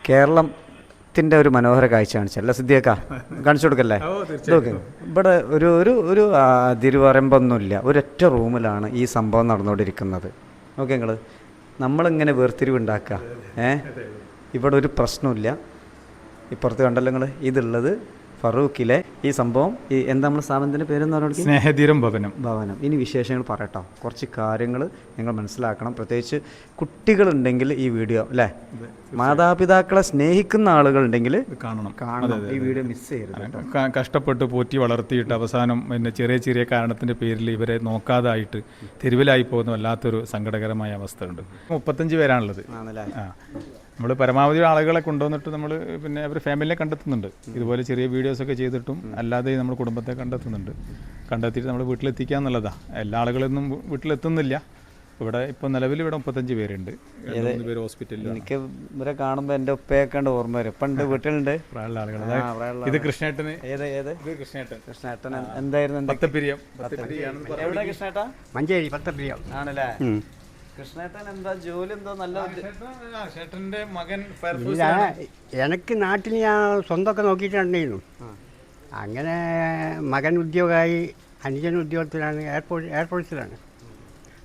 കേരളത്തിൻ്റെ ഒരു മനോഹര കാഴ്ച കാണിച്ചല്ല സിദ്ധിയേക്ക കാണിച്ചു കൊടുക്കല്ലേ? ഇതൊക്കെ ഇവിടെ ഒരു ഒരു ഒരു തിരുവരമ്പൊന്നുമില്ല, ഒരൊറ്റ റൂമിലാണ് ഈ സംഭവം നടന്നുകൊണ്ടിരിക്കുന്നത്. ഓക്കെ, നമ്മളിങ്ങനെ വേർതിരിവുണ്ടാക്കുക. ഇവിടെ ഒരു പ്രശ്നമില്ല. ഇപ്പുറത്ത് കണ്ടല്ലോ നിങ്ങൾ, ഇതുള്ളത് ഫറൂഖിലെ ഈ സംഭവം. ഈ എന്താ നമ്മൾ സ്ഥാപനത്തിൻ്റെ പേരെന്ന് പറഞ്ഞാൽ സ്നേഹതീരം ഭവനം. ഇനി വിശേഷങ്ങൾ പറയട്ടോ, കുറച്ച് കാര്യങ്ങൾ നിങ്ങൾ മനസ്സിലാക്കണം. പ്രത്യേകിച്ച് കുട്ടികളുണ്ടെങ്കിൽ ഈ വീഡിയോ അല്ലേ, മാതാപിതാക്കളെ സ്നേഹിക്കുന്ന ആളുകളുണ്ടെങ്കിൽ കാണണം. ഈ വീഡിയോ മിസ് ചെയ്യരുത്. കഷ്ടപ്പെട്ട് പോറ്റി വളർത്തിയിട്ട് അവസാനം പിന്നെ ചെറിയ ചെറിയ കാരണത്തിൻ്റെ പേരിൽ ഇവരെ നോക്കാതായിട്ട് തെരുവിലായി പോകുന്ന വല്ലാത്തൊരു സങ്കടകരമായ അവസ്ഥ ഉണ്ട്. 35 പേരാണുള്ളത്. നമ്മൾ പരമാവധി ആളുകളെ കൊണ്ടുവന്നിട്ട് നമ്മൾ പിന്നെ അവർ ഫാമിലിയെ കണ്ടെത്തുന്നുണ്ട്. ഇതുപോലെ ചെറിയ വീഡിയോസൊക്കെ ചെയ്തിട്ടും അല്ലാതെ നമ്മൾ കുടുംബത്തെ കണ്ടെത്തിയിട്ട് നമ്മൾ വീട്ടിലെത്തിക്കുക എന്നുള്ളതാണ്. എല്ലാ ആളുകളൊന്നും വീട്ടിലെത്തുന്നില്ല. ഇവിടെ ഇപ്പോൾ നിലവിൽ ഇവിടെ 35 പേരുണ്ട്. 3 പേര് ഹോസ്പിറ്റലിൽ. എനിക്ക് ഇവരെ കാണുമ്പോൾ എൻ്റെ ഉപ്പയൊക്കെ ഉണ്ട് വരും. പണ്ട് വീട്ടിലുണ്ട് പ്രായമുള്ള ആളുകൾ. ഇത് കൃഷ്ണേട്ടന്. ഏത് കൃഷ്ണേട്ടൻ എന്തായിരുന്നു? പത്തപ്പിരിയം. എവിടെ കൃഷ്ണേട്ടാ? മഞ്ചേരി പത്തപ്പിരിയം ആണല്ലേ? കൃഷ്ണേട്ടൻ എന്താ ജോലി? എന്തോ നല്ല ചേട്ടൻ്റെ മകൻ. എനിക്ക് നാട്ടിൽ ഞാൻ സ്വന്തമൊക്കെ നോക്കിയിട്ടുണ്ടായിരുന്നു. അങ്ങനെ മകൻ ഉദ്യോഗമായി, അനുജൻ ഉദ്യോഗത്തിലാണ്, എയർപോർട്സിലാണ്.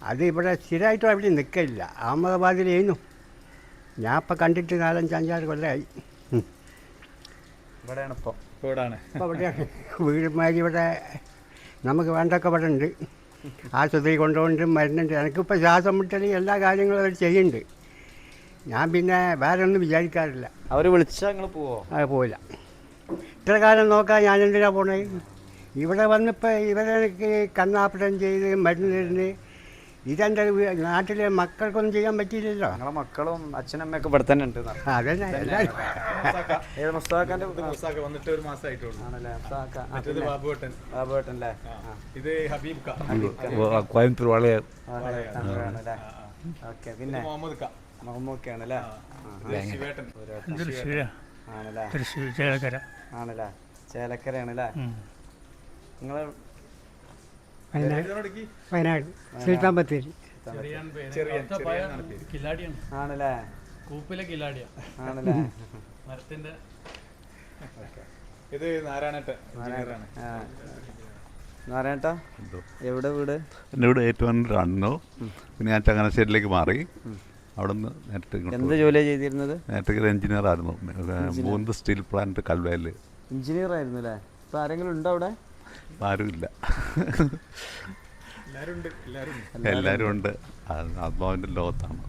അത് ഇവിടെ സ്ഥിരമായിട്ടും അവിടെ നിൽക്കില്ല. അഹമ്മദാബാദിലായിരുന്നു. ഞാൻ ഇപ്പം കണ്ടിട്ട് 4-5 കൊല്ലമായി. ഇവിടെയാണ് ഇപ്പോൾ ഇവിടെയാണ് വീടുമാരി. ഇവിടെ നമുക്ക് വേണ്ടൊക്കെ ഇവിടെ ഉണ്ട്. ആശുപത്രി കൊണ്ടുപോയിട്ട് മരുന്നുണ്ട്. എനിക്കിപ്പോൾ ശ്വാസം മുട്ടൽ എല്ലാ കാര്യങ്ങളും അവർ ചെയ്യുന്നുണ്ട്. ഞാൻ പിന്നെ വേറെ ഒന്നും വിചാരിക്കാറില്ല. അവർ വിളിച്ചാൽ നിങ്ങൾ പോവോ? പോയില്ല. ഇത്ര കാലം നോക്കാൻ ഞാൻ എന്തിനാണ് പോണേ? ഇവിടെ വന്നിപ്പോൾ ഇവരെ കണ്ണാപ്പടം ചെയ്ത് മരുന്ന് തരുന്നത്. ഇതെൻ്റെ നാട്ടിലെ മക്കൾക്കൊന്നും ചെയ്യാൻ പറ്റിയില്ലല്ലോ. ഞങ്ങളെ മക്കളും അച്ഛനമ്മയൊക്കെ ഇവിടെ തന്നെ ഉണ്ട്. അതന്നെ എല്ലാവരും. വന്നിട്ട് ഒരു മാസമായിട്ടുള്ളൂ. കോയമ്പത്തൂർ വളരെ. പിന്നെ മുഹമ്മദ് ആണല്ലേ? ആണല്ലേ? ചേലക്കരയാണല്ലേ? നിങ്ങൾ വയനാട് സുൽത്താൻ ബത്തേരി ആണല്ലേ? കൂപ്പിലെ കിലാടിയ ആണല്ലേ? മരത്തിന്റെ. ഇത് നാരായണേട്ട. നാരായണേട്ടാ, എവിടെ വീട്? എൻ്റെ വീട് ഏറ്റുമാനൂരാണ്. പിന്നെ ഞാൻ ചങ്ങനാശ്ശേരിയിലേക്ക് മാറി. അവിടെ നിന്ന് നേരത്തെ എന്ത് ജോലിയാണ് ചെയ്തിരുന്നത്? നേരത്തെ എഞ്ചിനീയർ ആയിരുന്നു. 3 സ്റ്റീൽ പ്ലാന്റ് കൽവയിൽ എഞ്ചിനീയർ ആയിരുന്നു അല്ലേ? ഇപ്പം ആരെങ്കിലും ഉണ്ടോ അവിടെ? ആരുമില്ല, എല്ലാവരും ഉണ്ട്. ആത്മാവിൻ്റെ ലോകത്താണ്.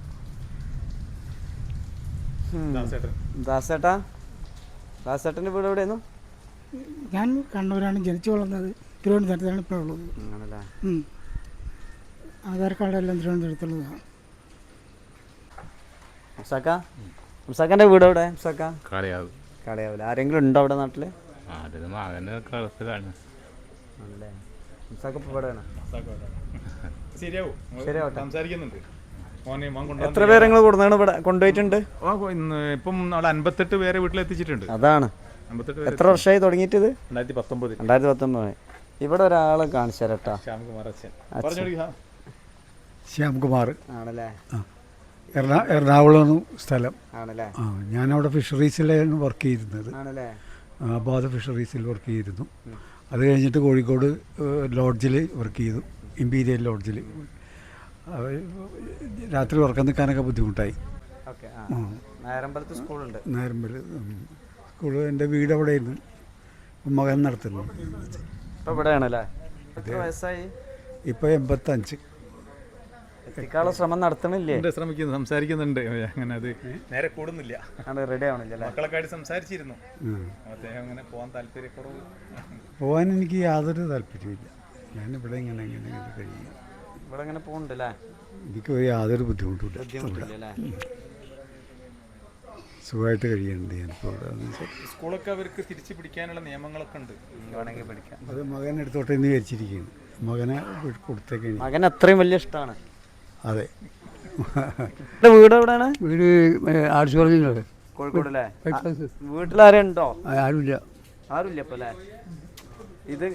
ദാസേട്ടൻ്റെ വീട് എവിടെയായിരുന്നു? ഞാൻ കണ്ണൂരാണ് ജനിച്ചു വളർന്നത്. തിരുവനന്തപുരത്താണ് ഇപ്പോൾ ഉള്ളത്. ആധാർ കാർഡെല്ലാം തിരുവനന്തപുരത്തുള്ളതാണ്. മുസാക്കാൻ്റെ വീട് എവിടെ? കളയാവില്ല. ആരെങ്കിലും ഉണ്ടോ അവിടെ നാട്ടിൽ? ആണല്ലേ? എത്ര പേരെ നിങ്ങൾ കൊണ്ടുപോയിട്ടുണ്ട്? ഇപ്പം 58 പേരെ വീട്ടിലെത്തിച്ചിട്ടുണ്ട്. അതാണ്. എത്ര വർഷമായി തുടങ്ങിയിട്ട്? 2019. ഇവിടെ ഒരാളെ കാണിച്ചു തരട്ടാ. ശ്യാംകുമാർ ആണല്ലേ? എറണാകുളം സ്ഥലം ആണല്ലേ? ഞാനവിടെ ഫിഷറീസിലാണ് വർക്ക് ചെയ്തിരുന്നത്. ആണല്ലേ? അബാദ ഫിഷറീസിൽ വർക്ക് ചെയ്തിരുന്നു. അത് കഴിഞ്ഞിട്ട് കോഴിക്കോട് ലോഡ്ജിൽ വർക്ക് ചെയ്തു, ഇമ്പീരിയൽ ലോഡ്ജിൽ. രാത്രി ഉറക്കം നിൽക്കാനൊക്കെ ബുദ്ധിമുട്ടായി. നായരമ്പലത്ത് സ്കൂളുണ്ട്. നായരമ്പല സ്കൂൾ എൻ്റെ വീട് അവിടെ ആയിരുന്നു. മകൻ നടത്തുന്നു. ഇപ്പോൾ ഇവിടെയാണല്ലേ? എത്ര വയസ്സായി? ഇപ്പോൾ 85. എത്തിക്കാനുള്ള ശ്രമം നടത്തണില്ലേ? ശ്രമിക്കുന്നു, സംസാരിക്കുന്നുണ്ട്. അങ്ങനെ അത് നേരെ കൂടുന്നില്ല, റെഡി ആവണില്ല. മക്കളൊക്കെ ആയിട്ട് സംസാരിച്ചിരുന്നു. അദ്ദേഹം അങ്ങനെ പോകാൻ താല്പര്യക്കുറവ്. പോകാൻ എനിക്ക് യാതൊരു താല്പര്യമില്ല. ഞാനിവിടെ ഇങ്ങനെ കഴിയും. ഇവിടെ ഇങ്ങനെ പോകുന്നുണ്ടല്ലേ? എനിക്ക് യാതൊരു ബുദ്ധിമുട്ടില്ല. സുഖമായിട്ട് കഴിയുന്നുണ്ട് ഞാനിപ്പോൾ ഇവിടെ. സ്കൂളൊക്കെ അവർക്ക് തിരിച്ചു പിടിക്കാനുള്ള നിയമങ്ങളൊക്കെ ഉണ്ട്. വേണമെങ്കിൽ പഠിക്കാം. അത് മകൻ എടുത്തോട്ടെ എന്ന് വിചാരിച്ചിരിക്കുകയാണ്. മകനെ കൊടുത്തേക്കാണ്. മകൻ അത്രയും വലിയ ഇഷ്ടമാണ്. അതെ. വീട് എവിടെയാണ്? വീട് ആർട്സ് കോഴിക്കോടല്ലേ? വീട്ടിലാരുണ്ടോ? ആരുമില്ല. ആരുമില്ല ഇപ്പൊ അല്ലേ? ഇത്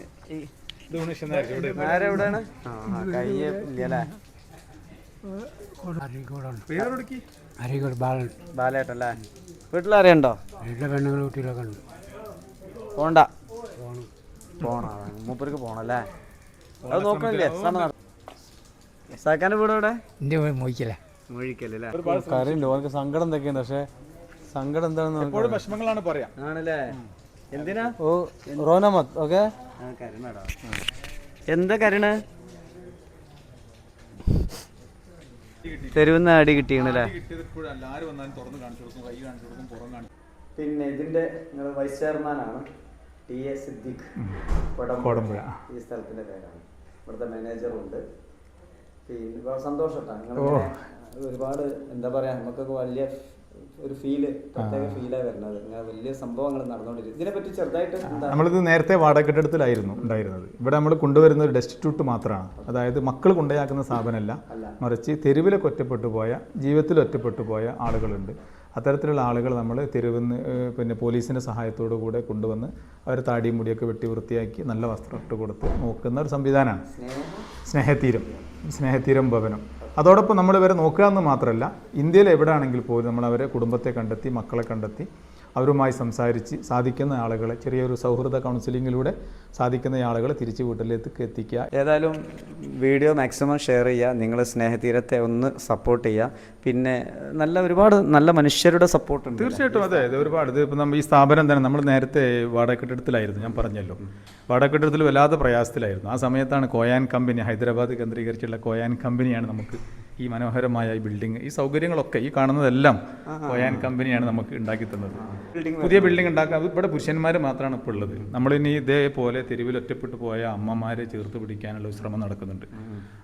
എവിടെയാണ്? കയ്യല്ലേ? അരീക്കോട് ബാലേട്ടല്ലേ? വീട്ടിലറിയണ്ടോ? വീട്ടിലെ പെണ്ണുങ്ങൾ കുട്ടികളൊക്കെ ഉണ്ട്. പോണ്ട പോണോ മൂപ്പർക്ക് പോണല്ലേ? അത് നോക്കണില്ലേ? സാക്കാൻ്റെ വീട് എവിടെ? എൻ്റെ മോയിക്കല്ലേ മൊഴിക്കല്ലേ? കാര്യമുണ്ട് ഓർക്ക് സങ്കടം എന്തൊക്കെയുണ്ട്, പക്ഷേ സങ്കടം എന്താണെന്ന് വിഷമങ്ങളാണ് പറയാം. ആണല്ലേ? എന്തിനാ? ഓ റോനമത് ഓക്കെ. എന്താ കരുണ്? തെരുവുന്ന അടി കിട്ടിയാണല്ലേ? പിന്നെ ഇതിന്റെ നിങ്ങൾ വൈസ് ചെയർമാനാണ് TA സിദ്ദീഖ് കോടമ്പുഴ. ഈ സ്ഥലത്തിന്റെ പേരാണ്. ഇവിടുത്തെ മാനേജറും ഉണ്ട്. പിന്നെ സന്തോഷട്ടാ നിങ്ങൾ ഒരുപാട് എന്താ പറയാ, നമുക്കൊക്കെ വലിയ ഒരു പ്രത്യേക ഫീലാണ് വരുന്നത്. ഇങ്ങനെ വലിയ സംഭവങ്ങൾ നടന്നുകൊണ്ടിരിക്കും. ഇതിനെപ്പറ്റി ചെറുതായിട്ട് നമ്മളിത് നേരത്തെ വാടക കെട്ടിടത്തിലായിരുന്നു ഉണ്ടായിരുന്നത്. ഇവിടെ നമ്മൾ കൊണ്ടുവരുന്ന ഒരു ഡെസ്റ്റിറ്റ്യൂട്ട് മാത്രമാണ്. അതായത് മക്കൾ കൊണ്ടുപോയാക്കുന്ന സ്ഥാപനമല്ല, മറിച്ച് തെരുവിലൊക്കെ ഒറ്റപ്പെട്ടു പോയ, ജീവിതത്തിൽ ഒറ്റപ്പെട്ടു പോയ ആളുകളുണ്ട്. അത്തരത്തിലുള്ള ആളുകൾ നമ്മൾ തെരുവിന്ന് പിന്നെ പോലീസിൻ്റെ സഹായത്തോടു കൂടെ കൊണ്ടുവന്ന് അവർ താടിയും മുടിയൊക്കെ വെട്ടി വൃത്തിയാക്കി നല്ല വസ്ത്രം ഇട്ട് കൊടുത്ത് നോക്കുന്ന ഒരു സംവിധാനമാണ് സ്നേഹതീരം ഭവനം. അതോടൊപ്പം നമ്മൾ ഇവരെ നോക്കുക എന്ന് മാത്രമല്ല, ഇന്ത്യയിൽ എവിടെയാണെങ്കിൽ പോലും നമ്മൾ അവരെ കുടുംബത്തെ കണ്ടെത്തി, മക്കളെ കണ്ടെത്തി, അവരുമായി സംസാരിച്ച് സാധിക്കുന്ന ആളുകളെ ചെറിയൊരു സൗഹൃദ കൗൺസിലിങ്ങിലൂടെ സാധിക്കുന്ന ആളുകളെ തിരിച്ച് വീട്ടിലേക്ക് എത്തിക്കുക. ഏതായാലും വീഡിയോ മാക്സിമം ഷെയർ ചെയ്യുക. നിങ്ങൾ സ്നേഹതീരത്തെ ഒന്ന് സപ്പോർട്ട് ചെയ്യുക. പിന്നെ ഒരുപാട് നല്ല മനുഷ്യരുടെ സപ്പോർട്ട് ഉണ്ട്. തീർച്ചയായിട്ടും അതെ, ഒരുപാട്. ഇത് ഇപ്പം നമ്മൾ ഈ സ്ഥാപനം തന്നെ നമ്മൾ നേരത്തെ വാടക കെട്ടിടത്തിലായിരുന്നു, ഞാൻ പറഞ്ഞല്ലോ. വാടക കെട്ടിടത്തിൽ വല്ലാതെ പ്രയാസത്തിലായിരുന്നു. ആ സമയത്താണ് കോയാൻ കമ്പനി, ഹൈദരാബാദ് കേന്ദ്രീകരിച്ചുള്ള കോയാൻ കമ്പനിയാണ് നമുക്ക് ഈ മനോഹരമായ ഈ ബിൽഡിംഗ്, ഈ സൗകര്യങ്ങളൊക്കെ ഈ കാണുന്നതെല്ലാം കോയാൻ കമ്പനിയാണ് നമുക്ക് ഉണ്ടാക്കി തന്നത്. പുതിയ ബിൽഡിംഗ് ഉണ്ടാക്കാൻ ഇവിടെ പുരുഷന്മാർ മാത്രമാണ് ഇപ്പോൾ ഉള്ളത്. നമ്മളിനി ഇതേപോലെ തെരുവിൽ ഒറ്റപ്പെട്ടു പോയ അമ്മമാരെ ചേർത്ത് പിടിക്കാനുള്ള ഒരു ശ്രമം നടക്കുന്നുണ്ട്.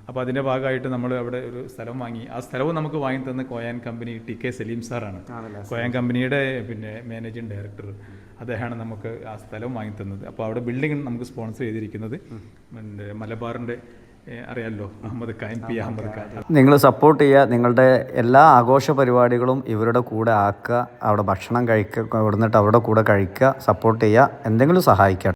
അപ്പോൾ അതിൻ്റെ ഭാഗമായിട്ട് നമ്മൾ അവിടെ ഒരു സ്ഥലം വാങ്ങി. ആ സ്ഥലവും നമുക്ക് വാങ്ങി തന്ന കോയാൻ കമ്പനി TK സലീം സാറാണ്. കോയാൻ കമ്പനിയുടെ പിന്നെ മാനേജിങ് ഡയറക്ടർ അദ്ദേഹമാണ് നമുക്ക് ആ സ്ഥലം വാങ്ങി തന്നത്. അപ്പോൾ അവിടെ ബിൽഡിംഗ് നമുക്ക് സ്പോൺസർ ചെയ്തിരിക്കുന്നത് മലബാറിൻ്റെ അറിയാമല്ലോ, അഹമ്മദ് ഖാൻ, പി അഹമ്മദ് ഖാൻ. നിങ്ങൾ സപ്പോർട്ട് ചെയ്യുക. നിങ്ങളുടെ എല്ലാ ആഘോഷ പരിപാടികളും ഇവരുടെ കൂടെ ആക്കുക. അവിടെ ഭക്ഷണം കഴിക്കുക, ഇവിടുന്നിട്ട് അവരുടെ കൂടെ കഴിക്കുക, സപ്പോർട്ട് ചെയ്യുക, എന്തെങ്കിലും സഹായിക്കുക.